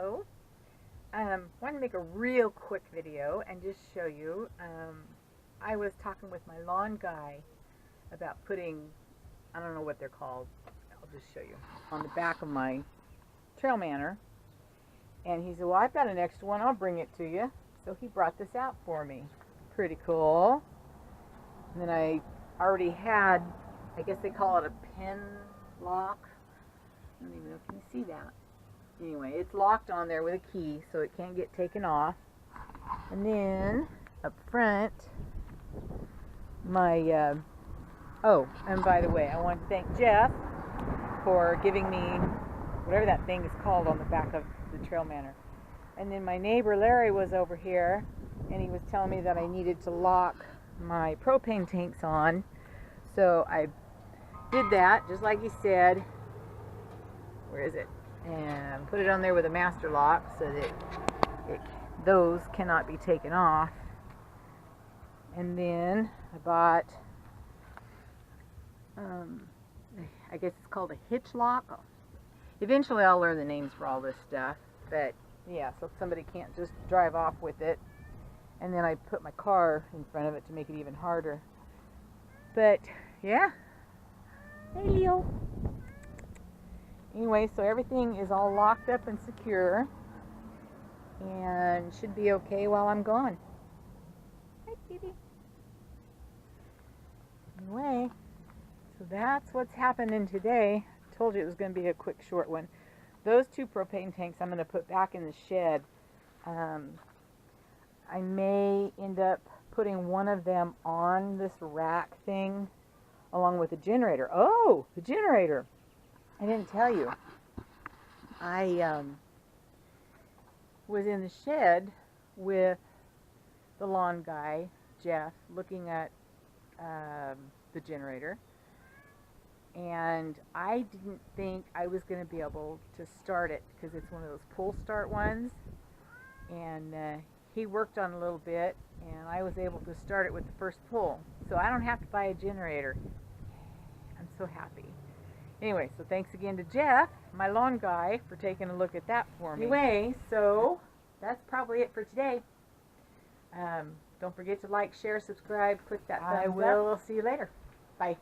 hello. Want to make a real quick video and just show you. I was talking with my lawn guy about putting, I don't know what they're called, I'll just show you, on the back of my trail Manor. And he said, well, I've got an extra one, I'll bring it to you. So he brought this out for me. Pretty cool. And then I already had, I guess they call it a pin lock. I don't even know if you can see that. Anyway, it's locked on there with a key so it can't get taken off. And then up front, my, oh, and by the way, I want to thank Jeff for giving me whatever that thing is called on the back of the trail Manor. And then my neighbor Larry was over here and he was telling me that I needed to lock my propane tanks on. So I did that just like he said. Where is it? And put it on there with a master lock so that those cannot be taken off. And then I bought, I guess it's called a hitch lock. Eventually I'll learn the names for all this stuff, but yeah, so somebody can't just drive off with it. And then I put my car in front of it to make it even harder. But yeah, hey Leo. Anyway, so everything is all locked up and secure and should be okay while I'm gone. Hi, baby. Anyway, so that's what's happening today. I told you it was going to be a quick, short one. Those two propane tanks I'm going to put back in the shed. I may end up putting one of them on this rack thing along with the generator. Oh, the generator! I didn't tell you. I was in the shed with the lawn guy, Jeff, looking at the generator. And I didn't think I was going to be able to start it because it's one of those pull start ones. And he worked on it a little bit and I was able to start it with the first pull. So I don't have to buy a generator. I'm so happy. Anyway, so thanks again to Jeff, my lawn guy, for taking a look at that for me. Anyway, so that's probably it for today. Don't forget to like, share, subscribe, click that thumbs up. I will see you later. Bye.